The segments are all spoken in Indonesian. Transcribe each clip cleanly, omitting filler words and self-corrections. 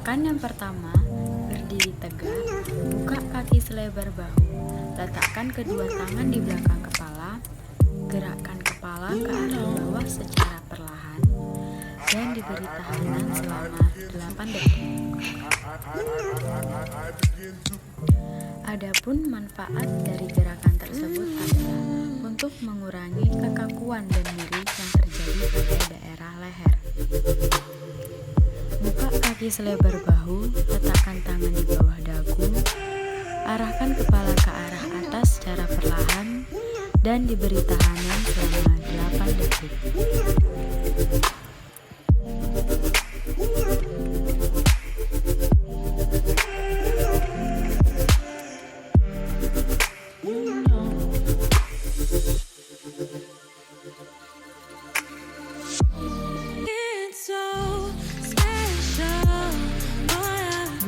Gerakan yang pertama, berdiri tegak, buka kaki selebar bahu, letakkan kedua tangan di belakang kepala, gerakkan kepala ke arah bawah secara perlahan, dan diberi tahanan selama 8 detik. Adapun manfaat dari gerakan tersebut adalah untuk mengurangi kekakuan dan nyeri yang terjadi pada daerah leher. Buka kaki selebar bahu, letakkan tangan di bawah dagu, arahkan kepala ke arah atas secara perlahan, dan diberi tahanan selama 8 detik.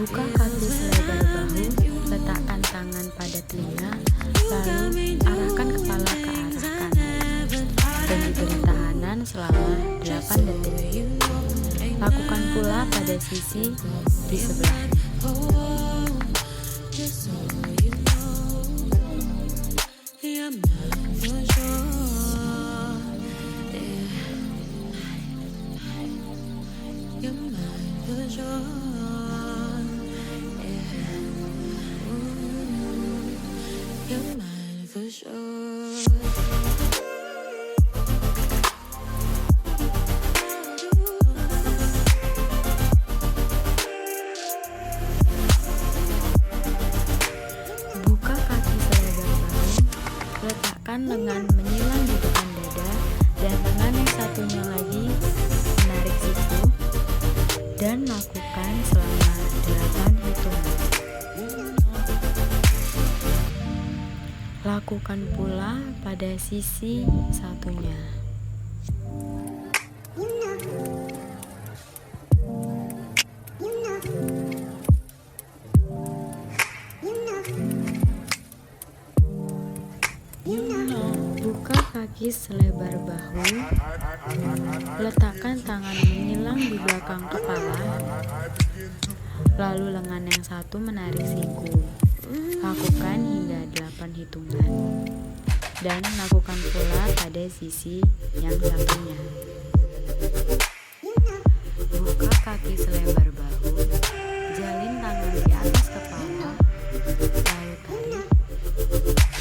Buka kaki selebar bahu, letakkan tangan pada telinga, lalu arahkan kepala ke arah kanan, dan diberi tahanan selama 8 detik. Lakukan pula pada sisi di sebelah. Buka kaki selebar bahu, letakkan lengan menyilang di depan dada, dan lengan yang satunya lagi menarik siku, dan lakukan selama 8 hitungan. Lakukan pula pada sisi satunya. Buka kaki selebar bahu, letakkan tangan menyilang di belakang kepala, lalu lengan yang satu menarik siku. Lakukan hingga 8 hitungan, dan lakukan pula pada sisi yang satunya. Buka kaki selebar bahu, jalin tangan di atas kepala, lalu tarik,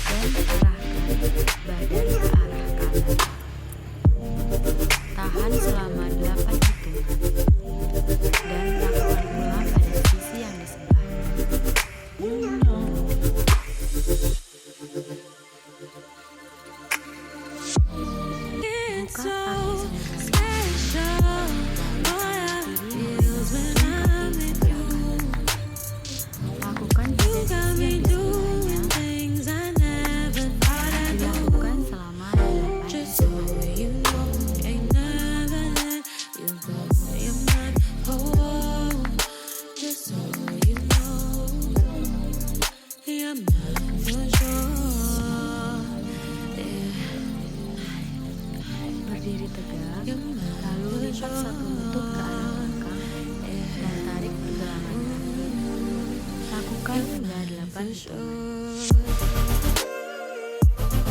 dan arahkan badan ke arah kanan. Tahan selama 8 hitungan, dan lakukan pula pada sisi yang di sebelah. Berdiri tegak, lalu lipat satu lutut ke arah belakang dan tarik pergelangan kaki. Lakukan hingga 8 hitungan.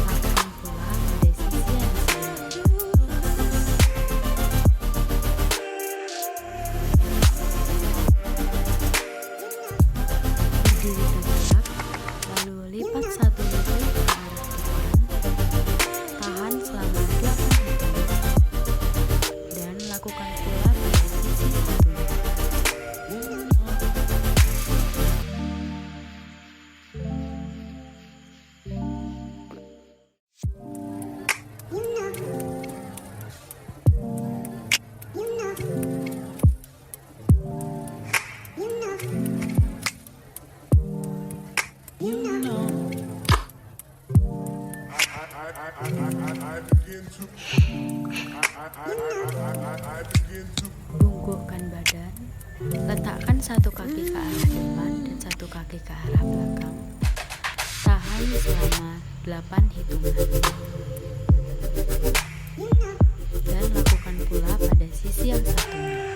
Lakukan pula pada sisi yang berdiri tegak, lalu lipat satu lutut ke arah depan, tahan selama 8 hitungan, dan lakukan pula pada sisi satunya. Bungkukkan badan, letakkan satu kaki ke arah depan dan satu kaki ke arah belakang. Tahan selama 8 hitungan. Dan lakukan pula pada sisi yang satunya.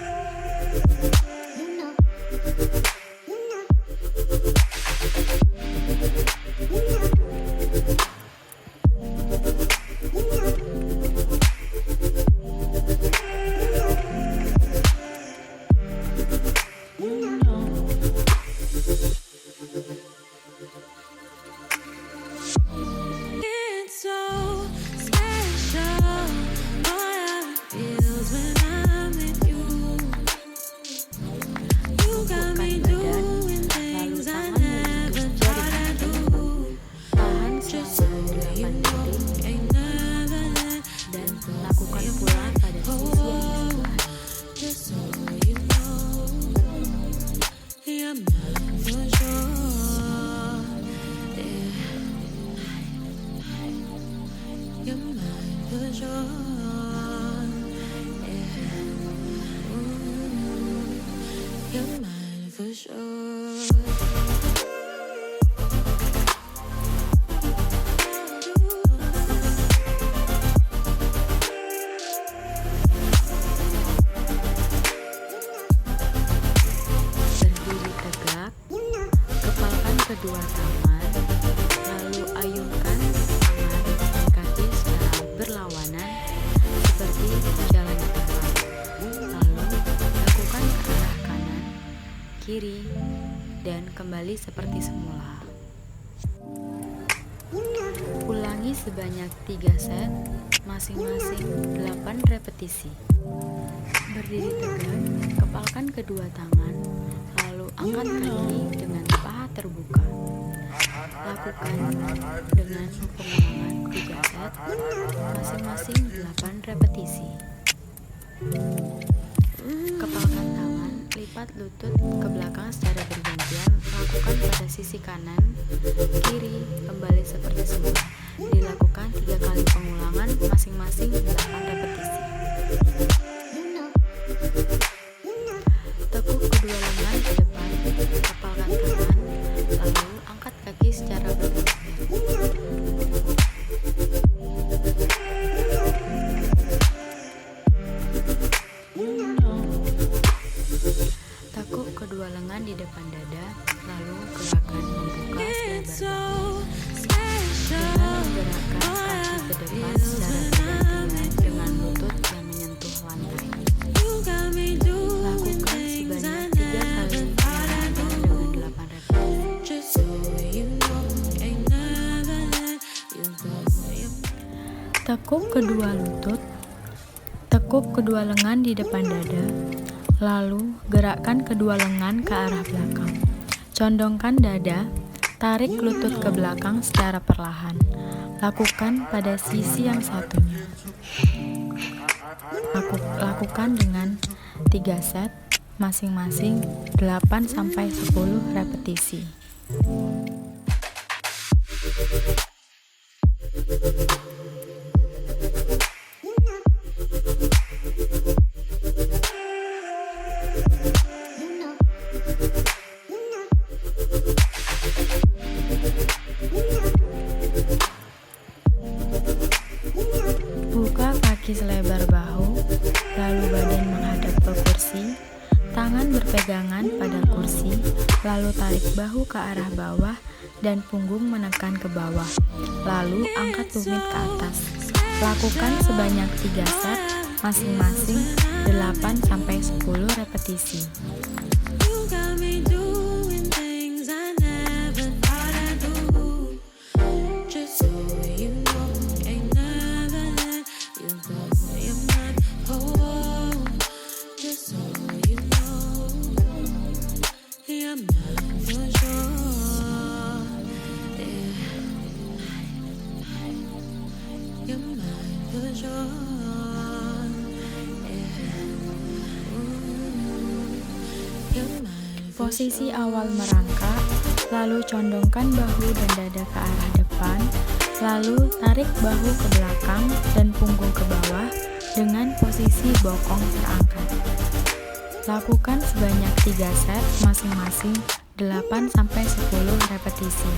You're mine for sure. Berdiri tegak, kepalkan kedua tangan, lalu ayunkan tangan dan kaki secara berlawanan seperti jalan terbang. Lalu lakukan ke arah kanan, kiri, dan kembali seperti semula. Ulangi sebanyak 3 set, masing-masing 8 repetisi. Berdiri tegak, kepalkan kedua tangan, lalu angkat kaki dengan paha terbuka. Lakukan dengan pengulangan 3 set, masing-masing 8 repetisi. Kepalkan tangan, lipat lutut ke belakang secara bergantian. Lakukan pada sisi kanan, kiri, kembali seperti semula. Dilakukan 3 kali pengulangan, masing-masing 8 repetisi. Tekuk kedua lengan ke depan, kepalkan tangan, lalu angkat kaki secara bergantian. Tekuk kedua lengan di depan dada, lalu gerakan membuka selebar bahu. Dengan menggerakkan kaki ke depan secara bergantian dengan lutut yang menyentuh lantai. Lakukan sebanyak 3 kali pengulangan dengan 8 repetisi. Tekuk kedua lutut, tekuk kedua lengan di depan dada, lalu gerakkan kedua lengan ke arah belakang. Condongkan dada, tarik lutut ke belakang secara perlahan. Lakukan pada sisi yang satunya. Lakukan dengan 3 set, masing-masing 8-10 repetisi. Buka kaki selebar bahu, lalu badan menghadap ke kursi, tangan berpegangan pada kursi, lalu tarik bahu ke arah bawah dan punggung menekan ke bawah, lalu angkat tumit ke atas. Lakukan sebanyak 3 set, masing-masing 8-10 repetisi. Posisi awal merangkak, lalu condongkan bahu dan dada ke arah depan, lalu tarik bahu ke belakang dan punggung ke bawah dengan posisi bokong terangkat. Lakukan sebanyak 3 set, masing-masing 8-10 repetisi.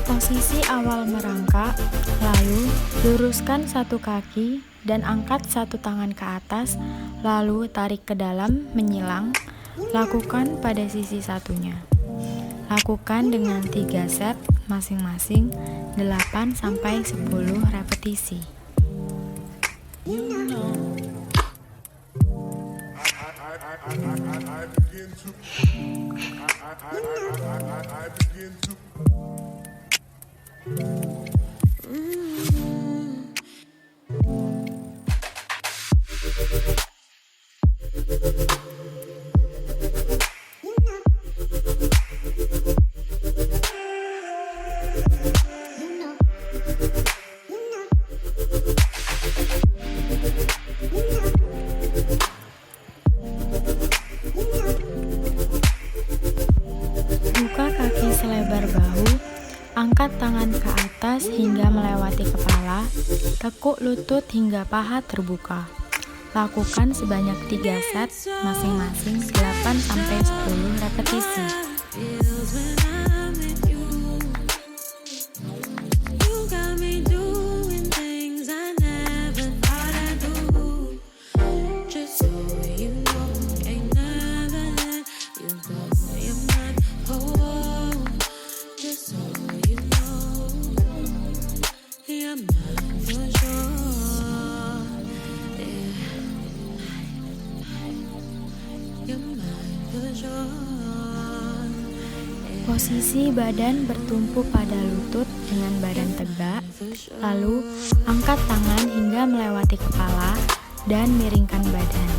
Posisi awal merangkak, lalu luruskan satu kaki dan angkat satu tangan ke atas, lalu tarik ke dalam menyilang. Lakukan pada sisi satunya. Lakukan dengan 3 set, masing-masing 8-10 repetisi. Buka kaki selebar bahu, angkat tangan ke atas atas hingga melewati kepala, tekuk lutut hingga paha terbuka. Lakukan sebanyak 3 set, masing-masing 8-10 repetisi. Feels when I'm with you. You got me doing things I never thought I'd do. Just so you know, ain't never let you go. You're my whole. Just so you know, you're mine for sure. Yeah. You're mine for sure. Posisi badan bertumpu pada lutut dengan badan tegak, lalu angkat tangan hingga melewati kepala dan miringkan badan.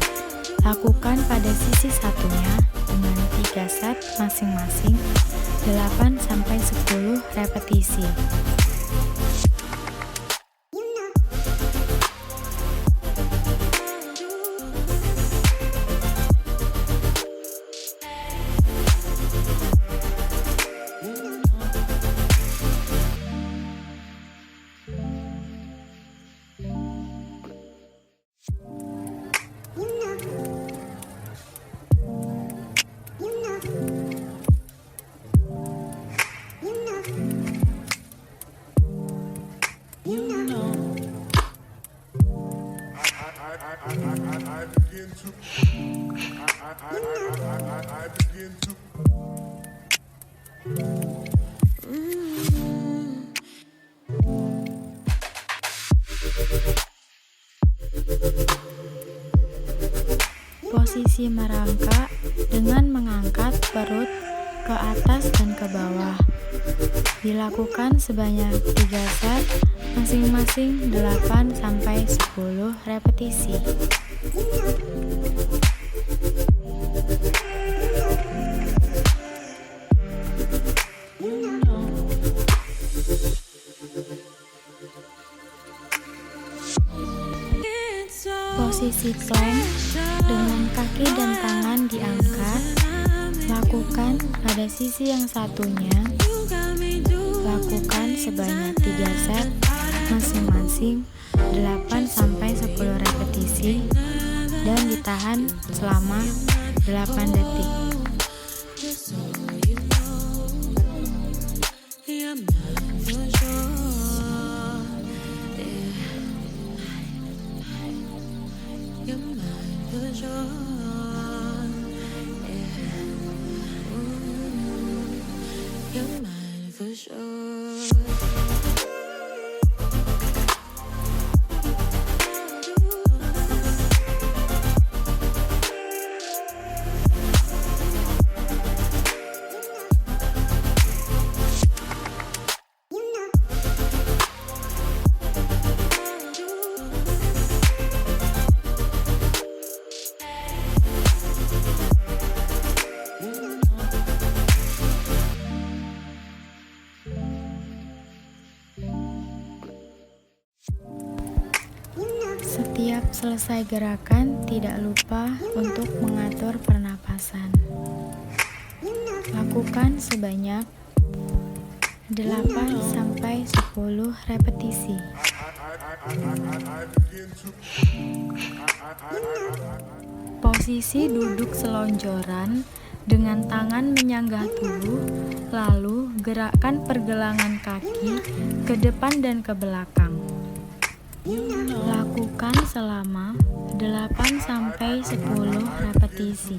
Lakukan pada sisi satunya dengan 3 set masing-masing 8-10 repetisi. Posisi merangkak dengan mengangkat perut ke atas dan ke bawah. Dilakukan sebanyak 3 set, masing-masing 8-10 repetisi. Posisi plank dengan kaki dan tangan diangkat. Lakukan pada sisi yang satunya. Lakukan sebanyak 3 set, masing-masing 8-10 repetisi dan ditahan selama 8 detik. Setiap selesai gerakan, tidak lupa untuk mengatur pernapasan. Lakukan sebanyak 8-10 repetisi. Posisi duduk selonjoran dengan tangan menyanggah tubuh, lalu gerakkan pergelangan kaki ke depan dan ke belakang. Lakukan selama 8-10 repetisi.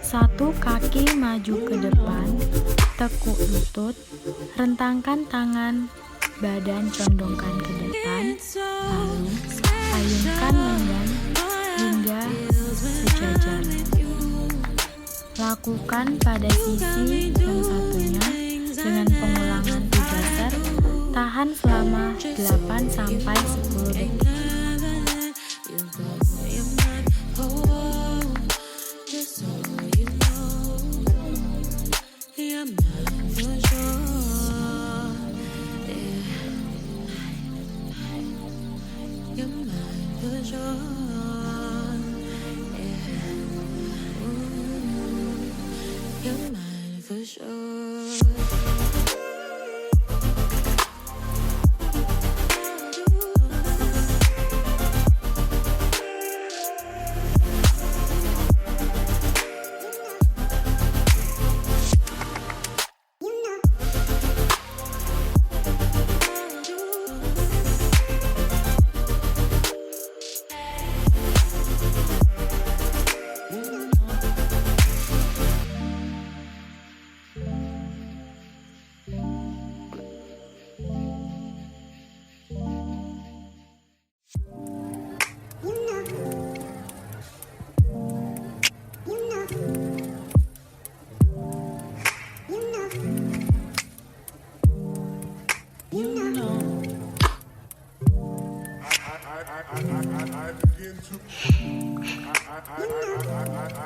Satu kaki maju ke depan, tekuk lutut, rentangkan tangan, badan condongkan ke depan, lalu ayunkan lengan hingga sejajar. Lakukan pada sisi yang satunya dengan pengulangan 3 set. Tahan selama 8 sampai 10 detik.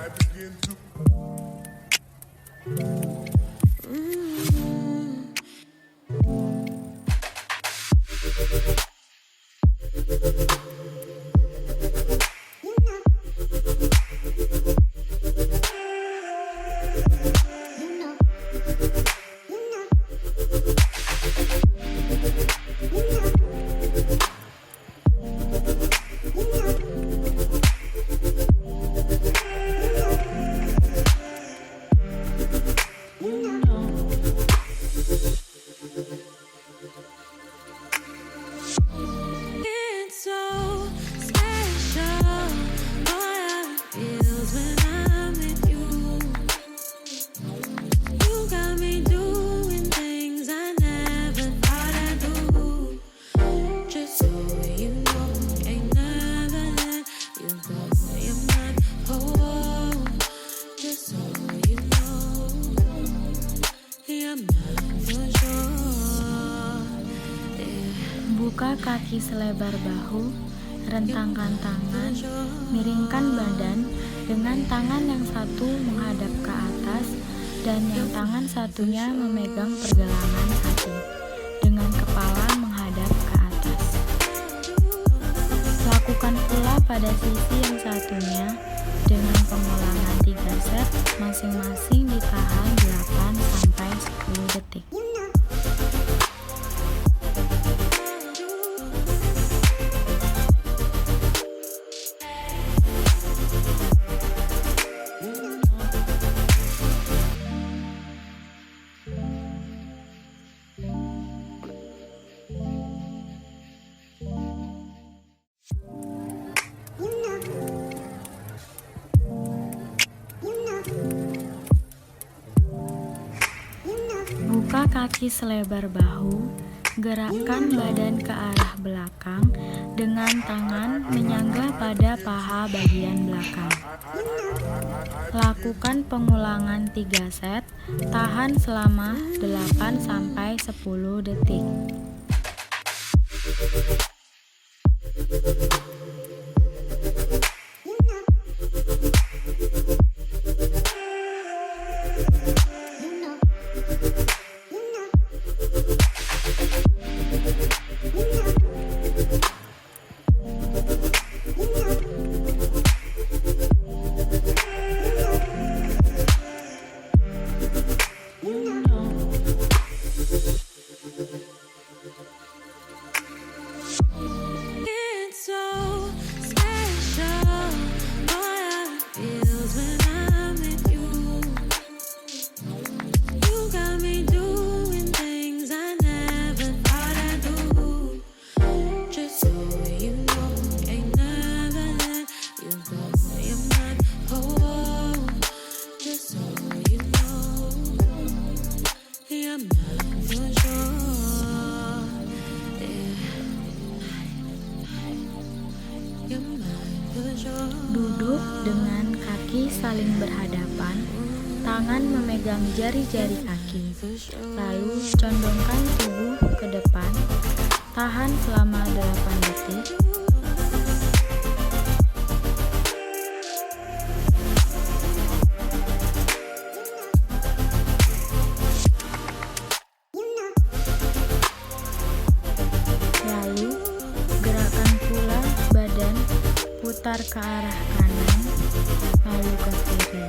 I begin to Buka kaki selebar bahu, rentangkan tangan, miringkan badan dengan tangan yang satu menghadap ke atas dan yang tangan satunya memegang pergelangan kaki dengan kepala menghadap ke atas. Lakukan pula pada sisi yang satunya dengan pengulangan 3 set, masing-masing ditahan 8 sampai 10 detik. Buka kaki selebar bahu, gerakkan badan ke arah belakang dengan tangan menyangga pada paha bagian belakang. Lakukan pengulangan 3 set, tahan selama 8 sampai 10 detik. Duduk dengan kaki saling berhadapan, Tangan memegang jari-jari kaki. Lalu condongkan tubuh ke depan. Tahan selama 8 detik. Lalu gerakan pula badan, putar ke arah kanan, lalu ke kiri.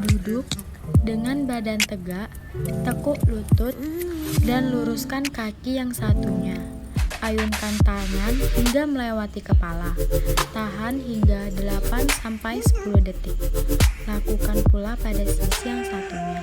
Duduk dengan badan tegak, tekuk lutut, dan luruskan kaki yang satunya. Ayunkan tangan hingga melewati kepala. Tahan hingga 8-10 detik. Lakukan pula pada sisi yang satunya.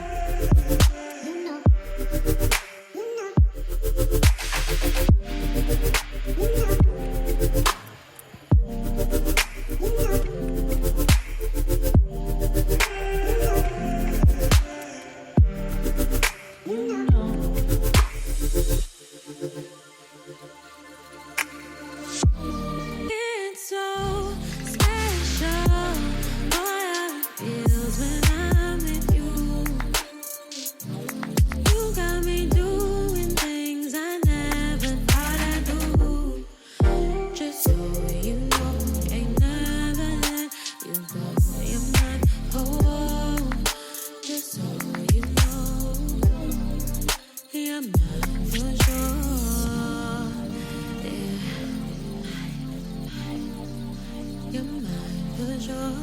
It's so special, boy, how it feels when I'm with you. You got me doing things I never thought I'd do. Just so you know, ain't never let you go. You're mine, oh, just so you know, you're mine for sure. You're mine for sure.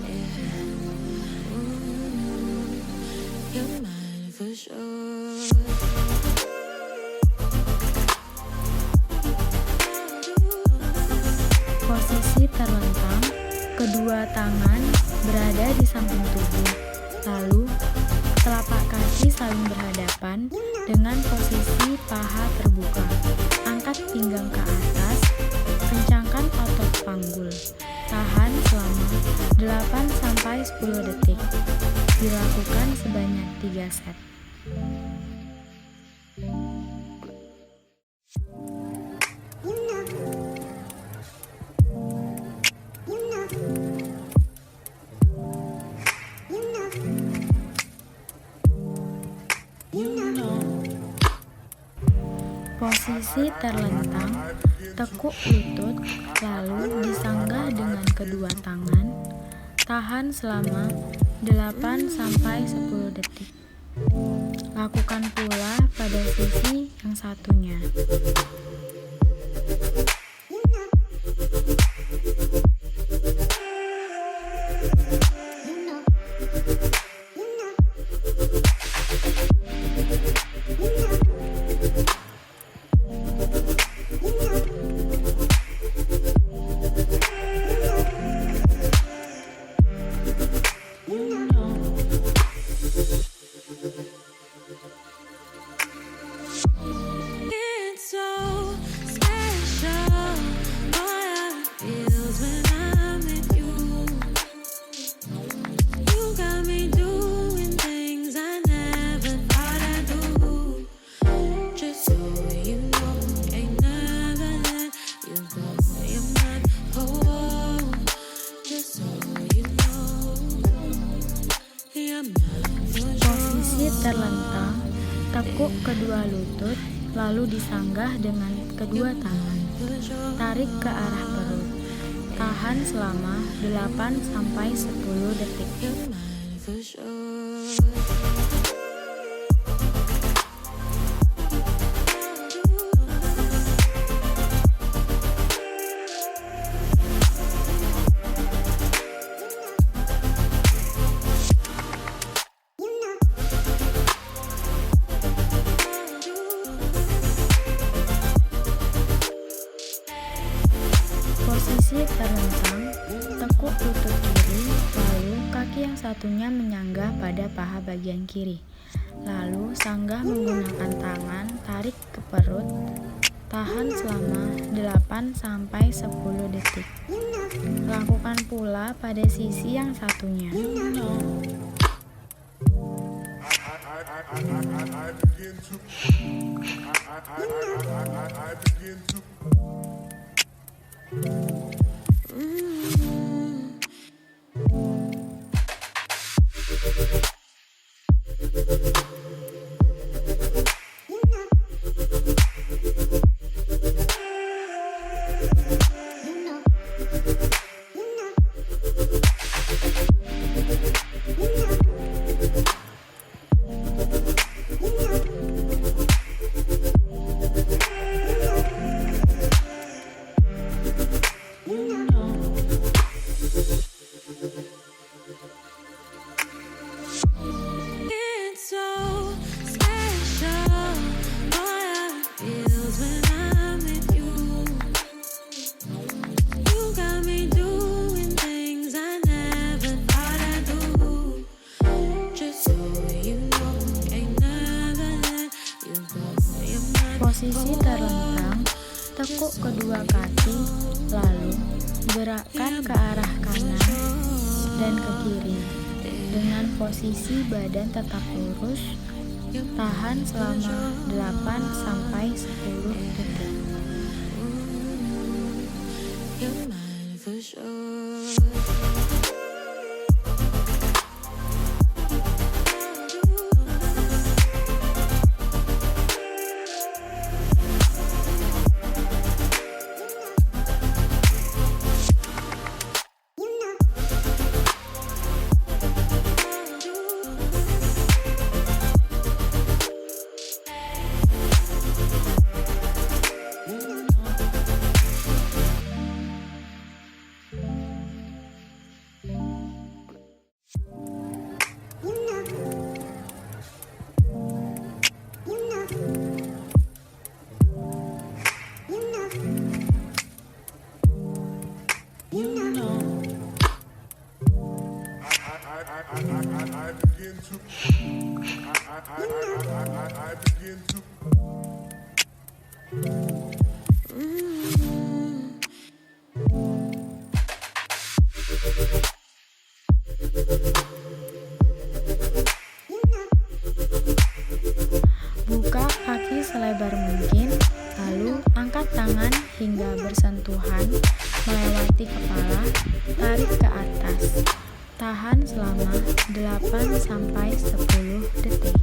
Yeah. Ooh, you're mine for sure. Posisi terlentang, kedua tangan berada di samping tubuh. Lalu, telapak kaki saling berhadapan dengan posisi paha terbuka. Angkat pinggang ke atas, kencangkan otot panggul. Tahan selama 8-10 detik. Dilakukan sebanyak 3 set. Posisi terlentang, tekuk lutut, lalu disanggah dengan kedua tangan. Tahan selama 8-10 detik. Lakukan pula pada sisi yang satunya. It's so special, boy, how it feels when I'm with you. You got me doing things I never thought I'd do. Just so you know, ain't never let you go. You're mine, oh, just so you know, you're mine for Posisi sure. terlentang, tekuk kedua lutut, lalu disanggah dengan kedua tangan. Tarik ke arah perut. Tahan selama 8-10 detik. You're mine for sure. Posisi terlentang, tekuk lutut kiri, lalu kaki yang satunya menyanggah pada paha bagian kiri. Lalu sanggah menggunakan tangan, tarik ke perut, tahan selama 8-10 detik. Lakukan pula pada sisi yang satunya. It's so special. Boy, how it feels when I'm with you. You got me doing things I never thought I'd do. Just so you know, ain't never let you go. You're my Posisi terlentang, tekuk kedua kaki, lalu gerakkan ke arah kanan dan ke kiri. Dengan posisi badan tetap lurus, tahan selama 8-10 detik. you're mine for sure. Buka kaki selebar mungkin, lalu angkat tangan hingga bersentuhan melewati kepala, tarik ke atas. Tahan selama 8-10 detik.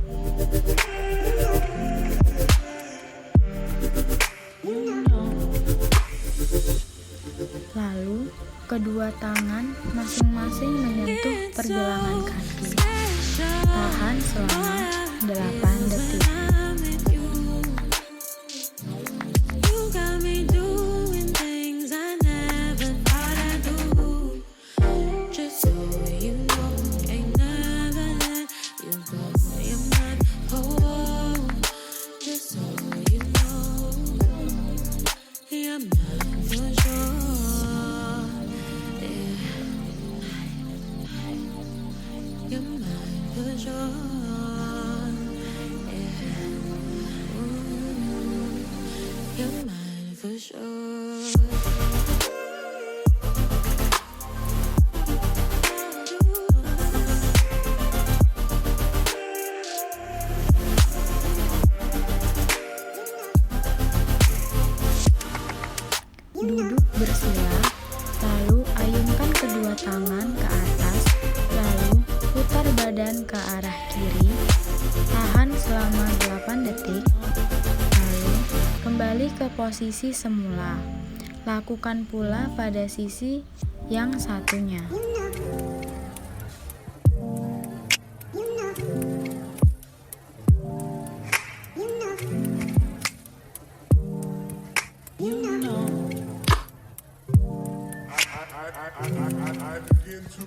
Lalu, kedua tangan masing-masing menyentuh pergelangan kaki. Tahan selama 8 detik. You got me doing things I never thought I'd do. Just so you know, ain't never let you go. You're mine, oh, just so you know, you're mine for sure. Yeah. You're mine for sure. You're mine for sure. Duduk bersila, lalu ayunkan kedua tangan ke atas, lalu putar badan ke arah kiri, tahan selama 8 detik, lalu kembali ke posisi semula. Lakukan pula pada sisi yang satunya. I begin to